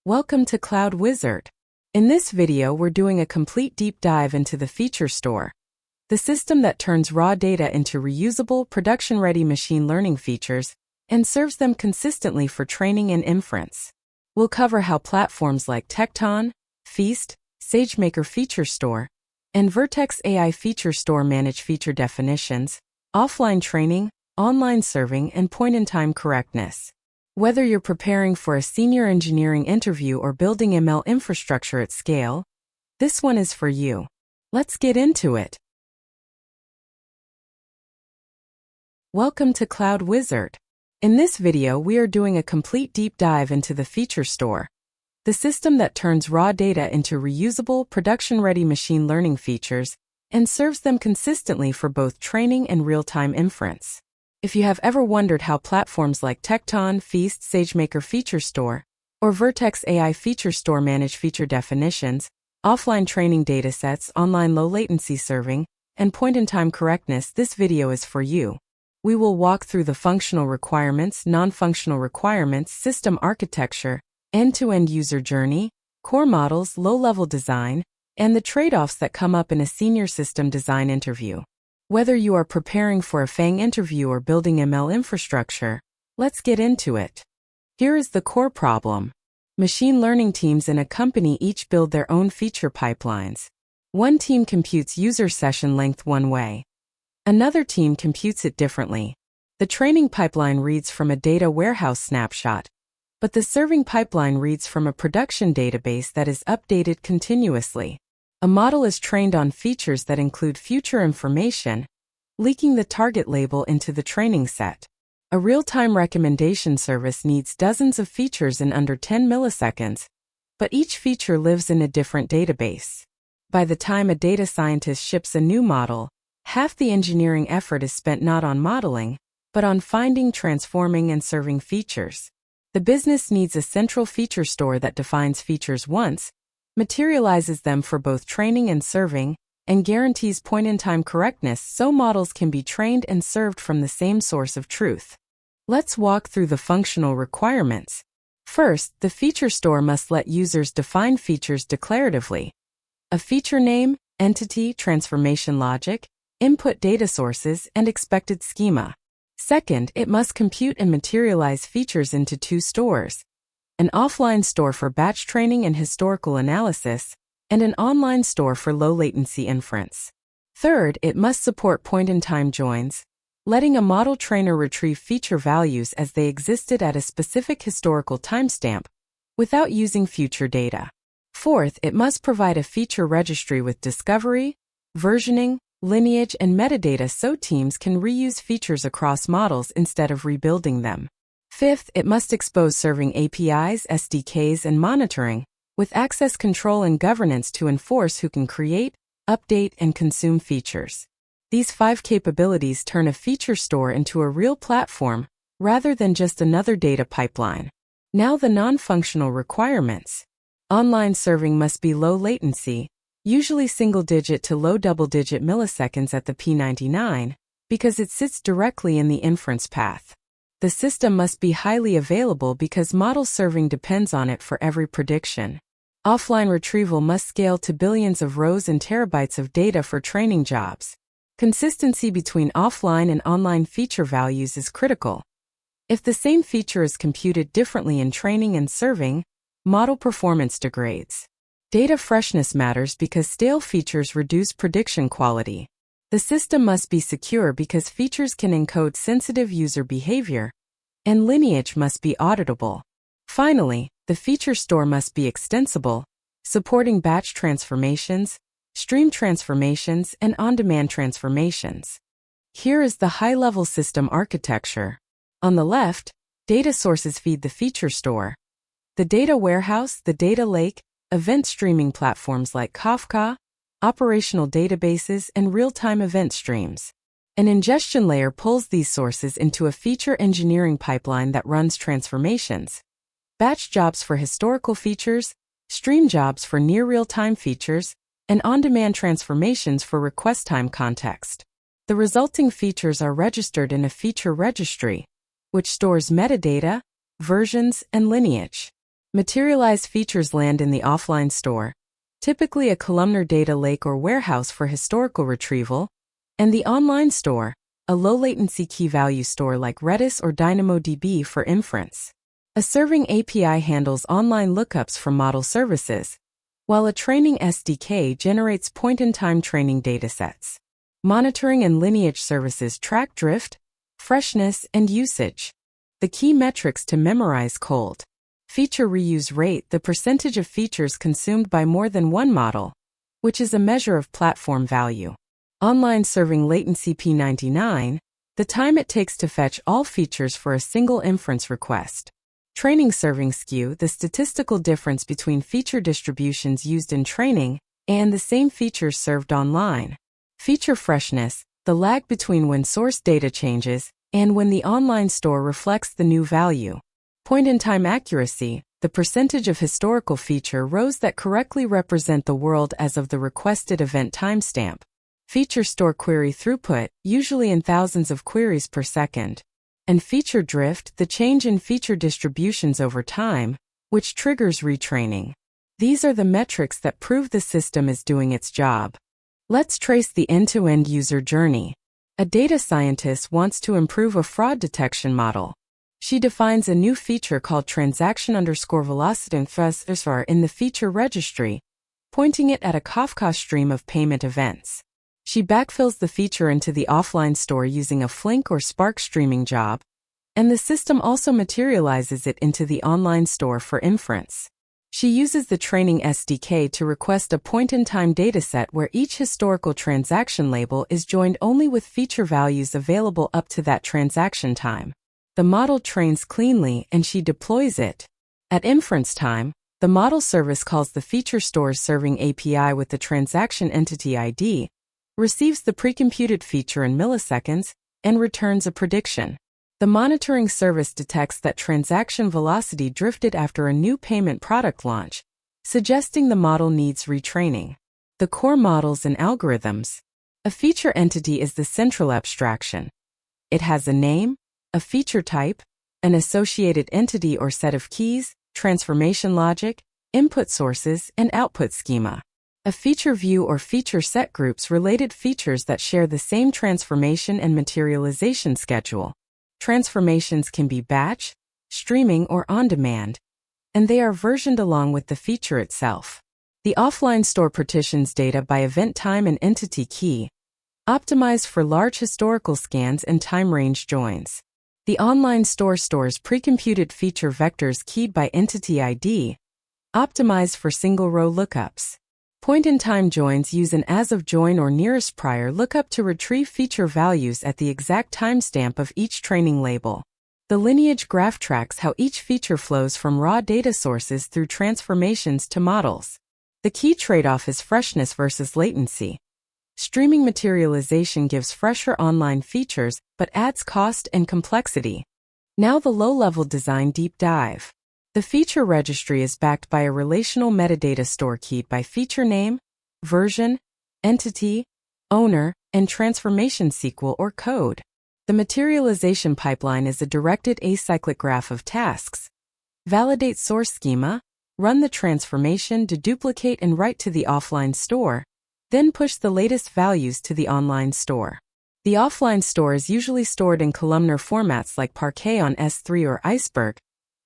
Welcome to Cloud Wizard. In this video, we're doing a complete deep dive into the feature store, the system that turns raw data into reusable, production-ready machine learning features and serves them consistently for training and inference. We'll cover how platforms like Tekton, Feast, SageMaker Feature Store, and Vertex AI Feature Store manage feature definitions, offline training, online serving, and point-in-time correctness. Whether you're preparing for a senior engineering interview or building ML infrastructure at scale, this one is for you. Let's get into it. Welcome to Cloud Wizard. In this video, we are doing a complete deep dive into the feature store, the system that turns raw data into reusable, production-ready machine learning features and serves them consistently for both training and real-time inference. If you have ever wondered how platforms like Tekton, Feast, SageMaker Feature Store, or Vertex AI Feature Store manage feature definitions, offline training datasets, online low-latency serving, and point-in-time correctness, this video is for you. We will walk through the functional requirements, non-functional requirements, system architecture, end-to-end user journey, core models, low-level design, and the trade-offs that come up in a senior system design interview. Whether you are preparing for a FANG interview or building ML infrastructure, let's get into it. Here is the core problem. Machine learning teams in a company each build their own feature pipelines. One team computes user session length one way. Another team computes it differently. The training pipeline reads from a data warehouse snapshot, but the serving pipeline reads from a production database that is updated continuously. A model is trained on features that include future information, leaking the target label into the training set. A real-time recommendation service needs dozens of features in under 10 milliseconds, but each feature lives in a different database. By the time a data scientist ships a new model, half the engineering effort is spent not on modeling, but on finding, transforming, and serving features. The business needs a central feature store that defines features once, materializes them for both training and serving, and guarantees point-in-time correctness so models can be trained and served from the same source of truth. Let's walk through the functional requirements. First, the feature store must let users define features declaratively. A feature name, entity, transformation logic, input data sources, and expected schema. Second, it must compute and materialize features into two stores: an offline store for batch training and historical analysis, and an online store for low-latency inference. Third, it must support point-in-time joins, letting a model trainer retrieve feature values as they existed at a specific historical timestamp, without using future data. Fourth, it must provide a feature registry with discovery, versioning, lineage, and metadata so teams can reuse features across models instead of rebuilding them. Fifth, it must expose serving APIs, SDKs, and monitoring, with access control and governance to enforce who can create, update, and consume features. These 5 capabilities turn a feature store into a real platform, rather than just another data pipeline. Now the non-functional requirements. Online serving must be low latency, usually single-digit to low double-digit milliseconds at the P99, because it sits directly in the inference path. The system must be highly available because model serving depends on it for every prediction. Offline retrieval must scale to billions of rows and terabytes of data for training jobs. Consistency between offline and online feature values is critical. If the same feature is computed differently in training and serving, model performance degrades. Data freshness matters because stale features reduce prediction quality. The system must be secure because features can encode sensitive user behavior, and lineage must be auditable. Finally, the feature store must be extensible, supporting batch transformations, stream transformations, and on-demand transformations. Here is the high-level system architecture. On the left, data sources feed the feature store. The data warehouse, the data lake, event streaming platforms like Kafka, operational databases, and real-time event streams. An ingestion layer pulls these sources into a feature engineering pipeline that runs transformations, batch jobs for historical features, stream jobs for near real-time features, and on-demand transformations for request time context. The resulting features are registered in a feature registry, which stores metadata, versions, and lineage. Materialized features land in the offline store, typically a columnar data lake or warehouse for historical retrieval, and the online store, a low-latency key-value store like Redis or DynamoDB for inference. A serving API handles online lookups from model services, while a training SDK generates point-in-time training datasets. Monitoring and lineage services track drift, freshness, and usage. The key metrics to memorize cold. Feature reuse rate, the percentage of features consumed by more than one model, which is a measure of platform value. Online serving latency P99, the time it takes to fetch all features for a single inference request. Training serving skew, the statistical difference between feature distributions used in training and the same features served online. Feature freshness, the lag between when source data changes and when the online store reflects the new value. Point-in-time accuracy, the percentage of historical feature rows that correctly represent the world as of the requested event timestamp. Feature store query throughput, usually in thousands of queries per second. And feature drift, the change in feature distributions over time, which triggers retraining. These are the metrics that prove the system is doing its job. Let's trace the end-to-end user journey. A data scientist wants to improve a fraud detection model. She defines a new feature called transaction_velocity in the feature registry, pointing it at a Kafka stream of payment events. She backfills the feature into the offline store using a Flink or Spark streaming job, and the system also materializes it into the online store for inference. She uses the training SDK to request a point-in-time dataset where each historical transaction label is joined only with feature values available up to that transaction time. The model trains cleanly and she deploys it. At inference time, the model service calls the feature store's serving API with the transaction entity ID, receives the precomputed feature in milliseconds, and returns a prediction. The monitoring service detects that transaction velocity drifted after a new payment product launch, suggesting the model needs retraining. The core models and algorithms. A feature entity is the central abstraction. It has a name, a feature type, an associated entity or set of keys, transformation logic, input sources, and output schema. A feature view or feature set groups related features that share the same transformation and materialization schedule. Transformations can be batch, streaming, or on-demand, and they are versioned along with the feature itself. The offline store partitions data by event time and entity key, optimized for large historical scans and time range joins. The online store stores precomputed feature vectors keyed by entity ID, optimized for single-row lookups. Point-in-time joins use an as-of-join or nearest prior lookup to retrieve feature values at the exact timestamp of each training label. The lineage graph tracks how each feature flows from raw data sources through transformations to models. The key trade-off is freshness versus latency. Streaming materialization gives fresher online features but adds cost and complexity. Now the low-level design deep dive. The feature registry is backed by a relational metadata store keyed by feature name, version, entity, owner, and transformation SQL or code. The materialization pipeline is a directed acyclic graph of tasks. Validate source schema, run the transformation, deduplicate and write to the offline store, then push the latest values to the online store. The offline store is usually stored in columnar formats like Parquet on S3 or Iceberg,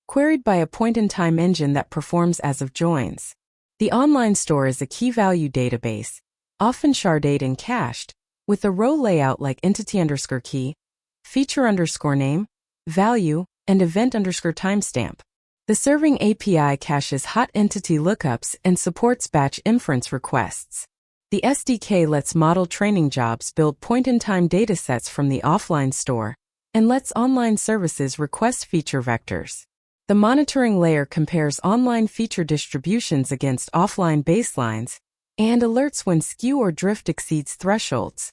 queried by a point-in-time engine that performs as of joins. The online store is a key-value database, often sharded and cached, with a row layout like entity_key, feature_name, value, and event_timestamp. The serving API caches hot entity lookups and supports batch inference requests. The SDK lets model training jobs build point-in-time datasets from the offline store and lets online services request feature vectors. The monitoring layer compares online feature distributions against offline baselines and alerts when skew or drift exceeds thresholds.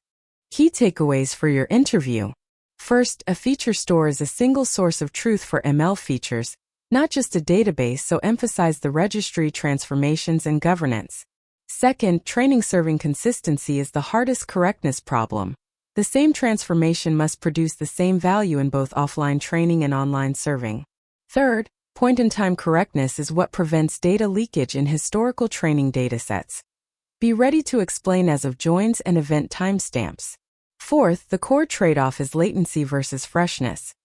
Key takeaways for your interview. First, a feature store is a single source of truth for ML features, not just a database, so emphasize the registry, transformations, and governance. Second, training serving consistency is the hardest correctness problem. The same transformation must produce the same value in both offline training and online serving. Third, Point-in-time correctness is what prevents data leakage in historical training datasets. Be ready to explain as of joins and event timestamps. Fourth, the core trade-off is latency versus freshness.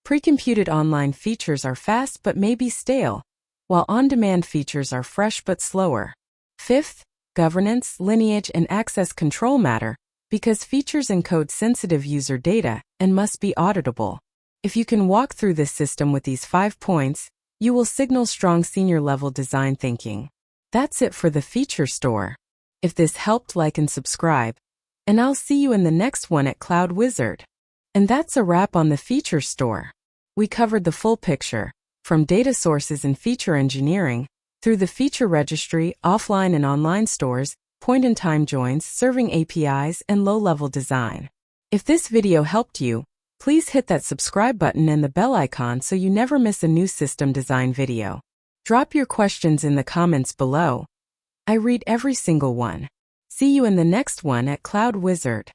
Pre-computed online features are fast but may be stale, while on-demand features are fresh but slower. Fifth, governance, lineage, and access control matter because features encode sensitive user data and must be auditable. If you can walk through this system with these 5 points, you will signal strong senior-level design thinking. That's it for the feature store. If this helped, like and subscribe, and I'll see you in the next one at Cloud Wizard. And that's a wrap on the feature store. We covered the full picture, from data sources and feature engineering, through the feature registry, offline and online stores, point-in-time joins, serving APIs, and low-level design. If this video helped you, please hit that subscribe button and the bell icon so you never miss a new system design video. Drop your questions in the comments below. I read every single one. See you in the next one at Cloud Wizard.